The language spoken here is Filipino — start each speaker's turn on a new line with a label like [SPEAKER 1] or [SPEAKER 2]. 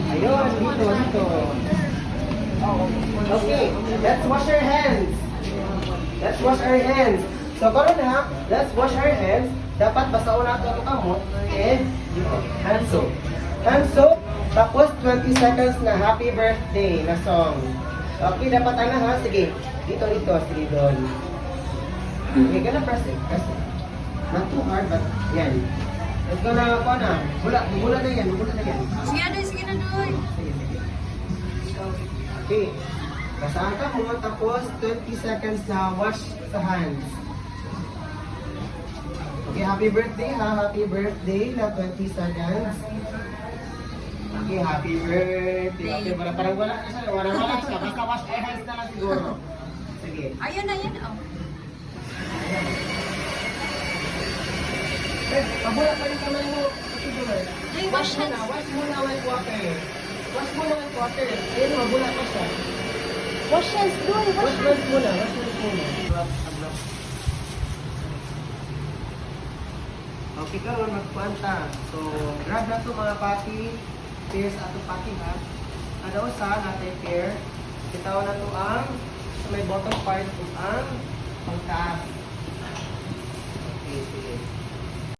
[SPEAKER 1] Ayun, dito. Okay, let's wash our hands. Let's wash our hands. So, karon na, let's wash our hands. Dapat basaon nato ang kamot and hand soap. Hand soap, tapos 20 seconds na happy birthday na song. Okay, dapat ana ha. Sige, dito. Sige, doon. Okay, gonna press it. Not too hard, but yan. Let's go na ako na. Bula na yan.
[SPEAKER 2] Sige na, Doy.
[SPEAKER 1] Sige. Okay. Basahan ka mo, tapos 20 seconds na wash sa hands. Okay, happy birthday ha. Happy birthday na 20 seconds. Okay, happy birthday. Okay, parang wala ka siya. Wala siya. Basta wash your hands na lang siguro. Sige.
[SPEAKER 2] Ayun na yan, oh.
[SPEAKER 1] Mabula pa rin kamay mo. Siguro.
[SPEAKER 2] Ay, wash hands.
[SPEAKER 1] Wash muna with water. Wash muna with water. Ayun, mabula pa siya.
[SPEAKER 2] Wash hands, Doy.
[SPEAKER 1] Wash hands muna. Okay, karon magpuanta. So, grab na to mga pati. Pair sa ato pati ha. Ano sa natin pair. Bitawan na to ang sa may bottom part ug ang pangtaas. Okay, sige.